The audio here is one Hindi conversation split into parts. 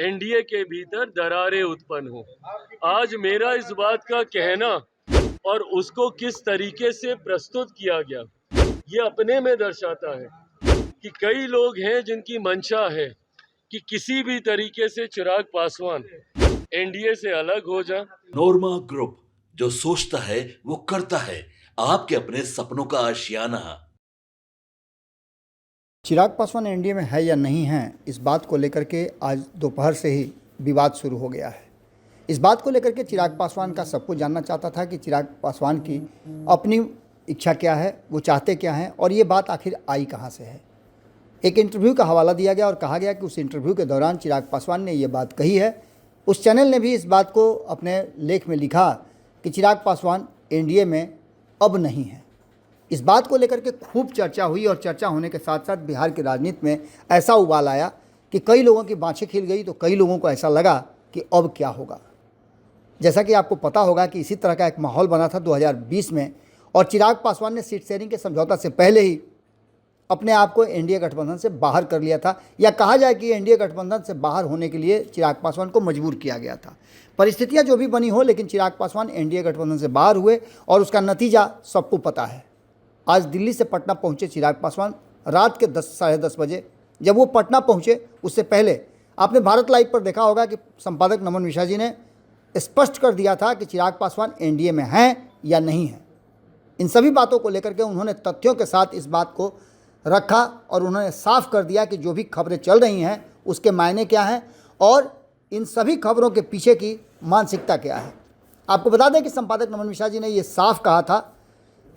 एनडीए के भीतर दरारें उत्पन्न हो। आज मेरा इस बात का कहना और उसको किस तरीके से प्रस्तुत किया गया, ये अपने में दर्शाता है कि कई लोग हैं जिनकी मंशा है कि किसी भी तरीके से चिराग पासवान एनडीए से अलग हो जाए। नोरमा ग्रुप, जो सोचता है वो करता है। आपके अपने सपनों का आशियाना। चिराग पासवान एनडीए में है या नहीं है, इस बात को लेकर के आज दोपहर से ही विवाद शुरू हो गया है। इस बात को लेकर के चिराग पासवान का सबको जानना चाहता था कि चिराग पासवान की अपनी इच्छा क्या है, वो चाहते क्या हैं और ये बात आखिर आई कहाँ से है। एक इंटरव्यू का हवाला दिया गया और कहा गया कि उस इंटरव्यू के दौरान चिराग पासवान ने ये बात कही है। उस चैनल ने भी इस बात को अपने लेख में लिखा कि चिराग पासवान एनडीए में अब नहीं है। इस बात को लेकर के खूब चर्चा हुई और चर्चा होने के साथ साथ बिहार की राजनीति में ऐसा उबाल आया कि कई लोगों की बाँछें खिल गई, तो कई लोगों को ऐसा लगा कि अब क्या होगा। जैसा कि आपको पता होगा कि इसी तरह का एक माहौल बना था 2020 में, और चिराग पासवान ने सीट शेयरिंग के समझौता से पहले ही अपने आप को एनडीए गठबंधन से बाहर कर लिया था, या कहा जाए कि एनडीए गठबंधन से बाहर होने के लिए चिराग पासवान को मजबूर किया गया था। परिस्थितियां जो भी बनी हो, लेकिन चिराग पासवान एनडीए गठबंधन से बाहर हुए और उसका नतीजा सबको पता है। आज दिल्ली से पटना पहुंचे चिराग पासवान रात के 10 साढ़े 10 बजे। जब वो पटना पहुंचे उससे पहले आपने भारत लाइव पर देखा होगा कि संपादक नमन मिश्रा जी ने स्पष्ट कर दिया था कि चिराग पासवान एनडीए में हैं या नहीं हैं। इन सभी बातों को लेकर के उन्होंने तथ्यों के साथ इस बात को रखा और उन्होंने साफ कर दिया कि जो भी खबरें चल रही हैं उसके मायने क्या हैं और इन सभी खबरों के पीछे की मानसिकता क्या है। आपको बता दें कि संपादक नमन मिश्रा जी ने ये साफ कहा था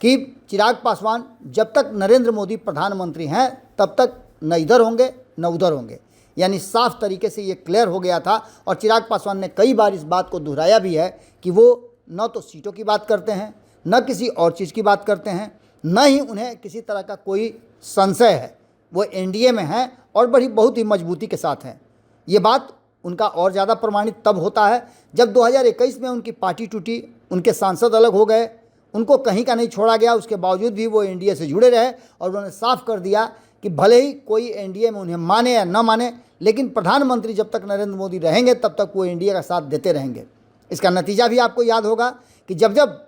कि चिराग पासवान जब तक नरेंद्र मोदी प्रधानमंत्री हैं तब तक न इधर होंगे न उधर होंगे, यानी साफ तरीके से ये क्लियर हो गया था। और चिराग पासवान ने कई बार इस बात को दोहराया भी है कि वो न तो सीटों की बात करते हैं, न किसी और चीज़ की बात करते हैं, न ही उन्हें किसी तरह का कोई संशय है। वो एनडीए में हैं और बहुत ही मजबूती के साथ हैं। ये बात उनका और ज़्यादा प्रमाणित तब होता है जब 2021 में उनकी पार्टी टूटी, उनके सांसद अलग हो गए, उनको कहीं का नहीं छोड़ा गया, उसके बावजूद भी वो एनडीए से जुड़े रहे और उन्होंने साफ कर दिया कि भले ही कोई एनडीए में उन्हें माने या न माने, लेकिन प्रधानमंत्री जब तक नरेंद्र मोदी रहेंगे तब तक वो एनडीए का साथ देते रहेंगे। इसका नतीजा भी आपको याद होगा कि जब जब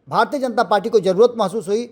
भारतीय जनता पार्टी को ज़रूरत महसूस हुई,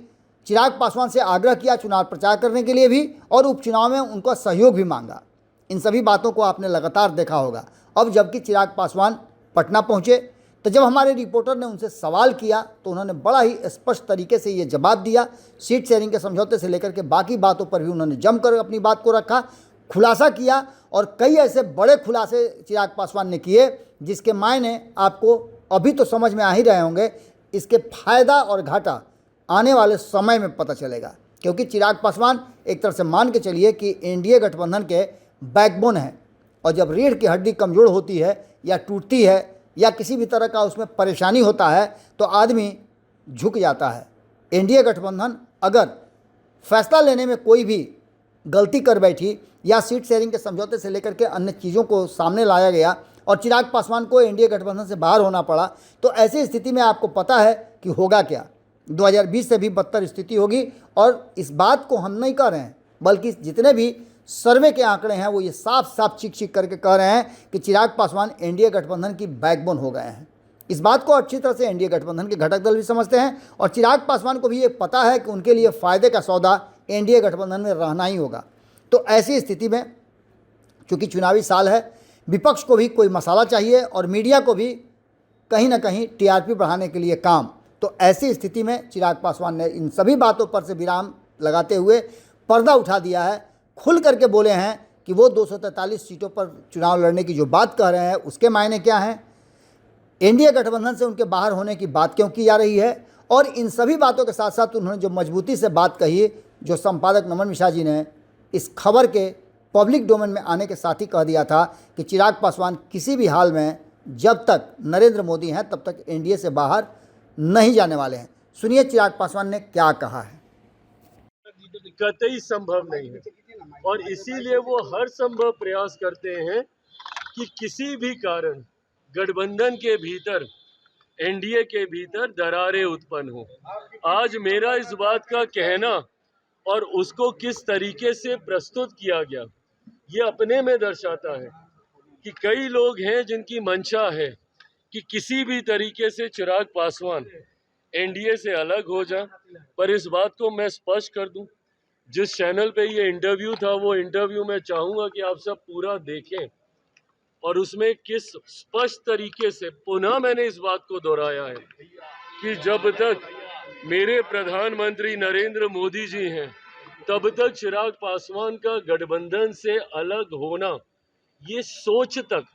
चिराग पासवान से आग्रह किया चुनाव प्रचार करने के लिए भी और उपचुनाव में उनका सहयोग भी मांगा। इन सभी बातों को आपने लगातार देखा होगा। अब जबकि चिराग पासवान पटना पहुँचे तो जब हमारे रिपोर्टर ने उनसे सवाल किया तो उन्होंने बड़ा ही स्पष्ट तरीके से ये जवाब दिया। सीट शेयरिंग के समझौते से लेकर के बाकी बातों पर भी उन्होंने जमकर अपनी बात को रखा, खुलासा किया और कई ऐसे बड़े खुलासे चिराग पासवान ने किए जिसके मायने आपको अभी तो समझ में आ ही रहे होंगे। इसके फायदा और घाटा आने वाले समय में पता चलेगा, क्योंकि चिराग पासवान एक तरह से मान के चलिए कि एनडीए गठबंधन के बैकबोन है, और जब रीढ़ की हड्डी कमज़ोर होती है या टूटती है या किसी भी तरह का उसमें परेशानी होता है तो आदमी झुक जाता है। एनडीए गठबंधन अगर फैसला लेने में कोई भी गलती कर बैठी या सीट शेयरिंग के समझौते से लेकर के अन्य चीज़ों को सामने लाया गया और चिराग पासवान को एनडीए गठबंधन से बाहर होना पड़ा, तो ऐसी स्थिति में आपको पता है कि होगा क्या। 2020 से भी बदतर स्थिति होगी। और इस बात को हम नहीं कह रहे हैं, बल्कि जितने भी सर्वे के आंकड़े हैं वो ये साफ साफ चीख करके कह रहे हैं कि चिराग पासवान एनडीए गठबंधन की बैकबोन हो गए हैं। इस बात को अच्छी तरह से एनडीए गठबंधन के घटक दल भी समझते हैं और चिराग पासवान को भी ये पता है कि उनके लिए फ़ायदे का सौदा एनडीए गठबंधन में रहना ही होगा। तो ऐसी स्थिति में चूँकि चुनावी साल है, विपक्ष को भी कोई मसाला चाहिए और मीडिया को भी कहीं ना कहीं टीआरपी बढ़ाने के लिए काम। तो ऐसी स्थिति में चिराग पासवान ने इन सभी बातों पर से विराम लगाते हुए पर्दा उठा दिया है, खुल करके बोले हैं कि वो 243 सीटों पर चुनाव लड़ने की जो बात कह रहे हैं उसके मायने क्या हैं, एनडीए गठबंधन से उनके बाहर होने की बात क्यों की जा रही है। और इन सभी बातों के साथ साथ उन्होंने जो मजबूती से बात कही, जो संपादक नमन मिश्रा जी ने इस खबर के पब्लिक डोमेन में आने के साथ ही कह दिया था कि चिराग पासवान किसी भी हाल में जब तक नरेंद्र मोदी हैं तब तक एनडीए से बाहर नहीं जाने वाले हैं। सुनिए चिराग पासवान ने क्या कहा है। कतई संभव नहीं है और इसीलिए वो हर संभव प्रयास करते हैं कि किसी भी कारण गठबंधन के भीतर, एनडीए के भीतर दरारें उत्पन्न हो। आज मेरा इस बात का कहना और उसको किस तरीके से प्रस्तुत किया गया, ये अपने में दर्शाता है कि कई लोग हैं जिनकी मंशा है कि किसी भी तरीके से चिराग पासवान एनडीए से अलग हो जाए। पर इस बात को मैं स्पष्ट कर दूं, जिस चैनल पे ये इंटरव्यू था वो इंटरव्यू मैं चाहूंगा कि आप सब पूरा देखें और उसमें किस स्पष्ट तरीके से पुनः मैंने इस बात को दोहराया है कि जब तक मेरे प्रधानमंत्री नरेंद्र मोदी जी हैं तब तक चिराग पासवान का गठबंधन से अलग होना, ये सोच तक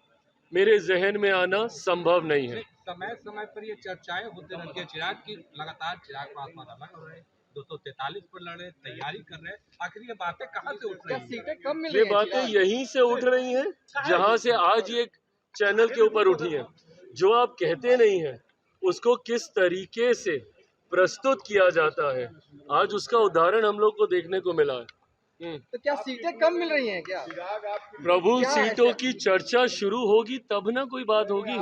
मेरे जहन में आना संभव नहीं है। समय समय पर ये चर्चाएं होते रहती है चिराग की, लगातार चिराग पासवान अलग हो रहे हैं, 243 पर लड़ रहे, तैयारी कर रहे हैं, आखिर ये बातें कहाँ से उठ रही हैं? सीटें कम मिल रही ये बातें यहीं से उठ रही हैं जहां से आज ये चैनल के ऊपर उठी हैं। जो आप कहते नहीं हैं उसको किस तरीके से प्रस्तुत किया जाता है, आज उसका उदाहरण हम लोग को देखने को मिला है। तो क्या सीटें कम मिल रही हैं क्या? प्रभु, सीटों की चर्चा शुरू होगी तब ना कोई बात होगी।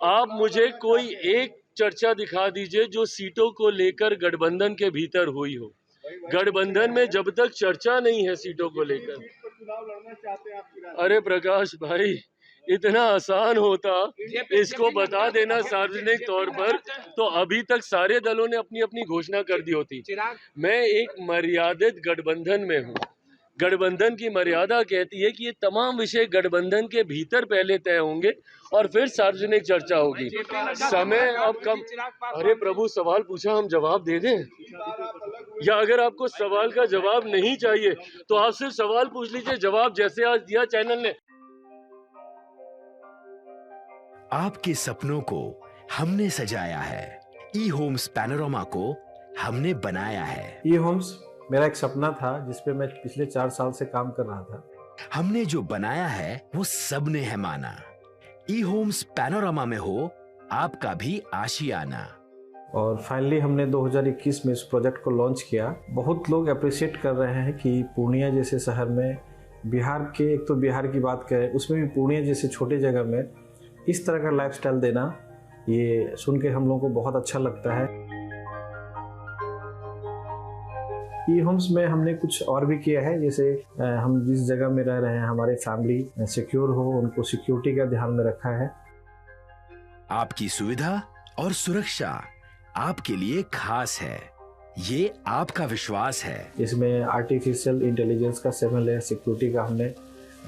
आप मुझे कोई एक चर्चा दिखा दीजिए जो सीटों को लेकर गठबंधन के भीतर हुई हो। गठबंधन में जब तक चर्चा नहीं है सीटों को लेकर, अरे प्रकाश भाई, इतना आसान होता इसको बता देना सार्वजनिक तौर पर तो अभी तक सारे दलों ने अपनी अपनी घोषणा कर दी होती। मैं एक मर्यादित गठबंधन में हूँ। गठबंधन की मर्यादा कहती है कि ये तमाम विषय गठबंधन के भीतर पहले तय होंगे और फिर सार्वजनिक चर्चा होगी। समय अब कम। अरे प्रभु, सवाल पूछा, हम जवाब दे दें? या अगर आपको सवाल का जवाब नहीं चाहिए तो आप सिर्फ सवाल पूछ लीजिए, जवाब जैसे आज दिया चैनल ने। आपके सपनों को हमने सजाया है, ई होम्स पैनोरामा को हमने बनाया है। ई होम्स मेरा एक सपना था जिसपे मैं पिछले 4 साल से काम कर रहा था। हमने जो बनाया है वो सबने है माना। ई होम्स पैनोरामा में हो आपका भी आशियाना। और फाइनली हमने 2021 में इस प्रोजेक्ट को लॉन्च किया। बहुत लोग अप्रिशिएट कर रहे हैं कि पूर्णिया जैसे शहर में, बिहार के, एक तो बिहार की बात करें उसमें भी पूर्णिया जैसे छोटे जगह में इस तरह का लाइफस्टाइल देना, ये सुन के हम लोगों को बहुत अच्छा लगता है। ई होम्स में हमने कुछ और भी किया है, जैसे हम जिस जगह में रह रहे हैं हमारे फैमिली सिक्योर हो, उनको सिक्योरिटी का ध्यान में रखा है। आपकी सुविधा और सुरक्षा आपके लिए खास है, ये आपका विश्वास है। इसमें आर्टिफिशियल इंटेलिजेंस का 7 लेयर सिक्योरिटी का हमने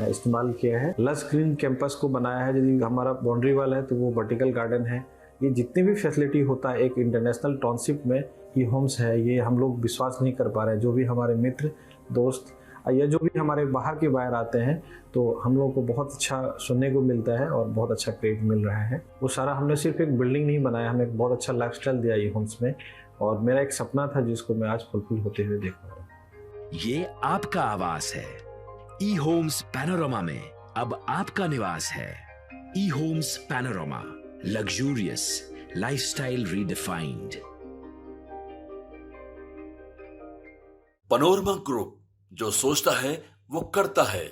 इस्तेमाल किया है। लस ग्रीन कैंपस को बनाया है। यदि हमारा बाउंड्री वाल है तो वो वर्टिकल गार्डन है। ये जितनी भी फैसिलिटी होता है एक इंटरनेशनल टाउनशिप में, ई होम्स है, ये हम लोग विश्वास नहीं कर पा रहे हैं। जो भी हमारे मित्र, दोस्त या जो भी हमारे बाहर के बाहर आते हैं तो हम लोगों को बहुत अच्छा सुनने को मिलता है और बहुत अच्छा क्रेडिट मिल रहा है। वो सारा हमने सिर्फ एक बिल्डिंग नहीं बनाया, हमें एक बहुत अच्छा लाइफस्टाइल दिया ई होम्स में, और मेरा एक सपना था जिसको मैं आज फुलफिल होते हुए देख पा रहा हूँ। ये आपका आवास है। ई होम्स पैनोरामा में अब आपका निवास है। E Homes Panorama, luxurious lifestyle redefined. Panorama group, जो सोचता है वो करता है।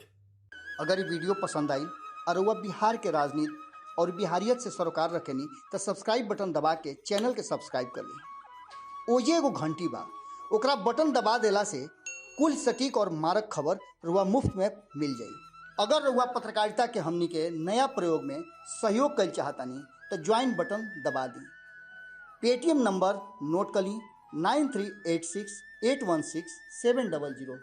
अगर ये वीडियो पसंद आई और वह बिहार के राजनीति और बिहारियत से सरोकार रखेनी तो सब्सक्राइब बटन दबा के चैनल के सब्सक्राइब कर ली। ओजे एगो घंटी बा, ओकरा बटन दबा देला से कुल सटीक और मारक खबर रुआ मुफ्त में मिल जाई। अगर रुआ पत्रकारिता के हमनी के नया प्रयोग में सहयोग कर चाहतानी तो ज्वाइन बटन दबा दी। पेटीएम नंबर नोट कर ली 9386816700।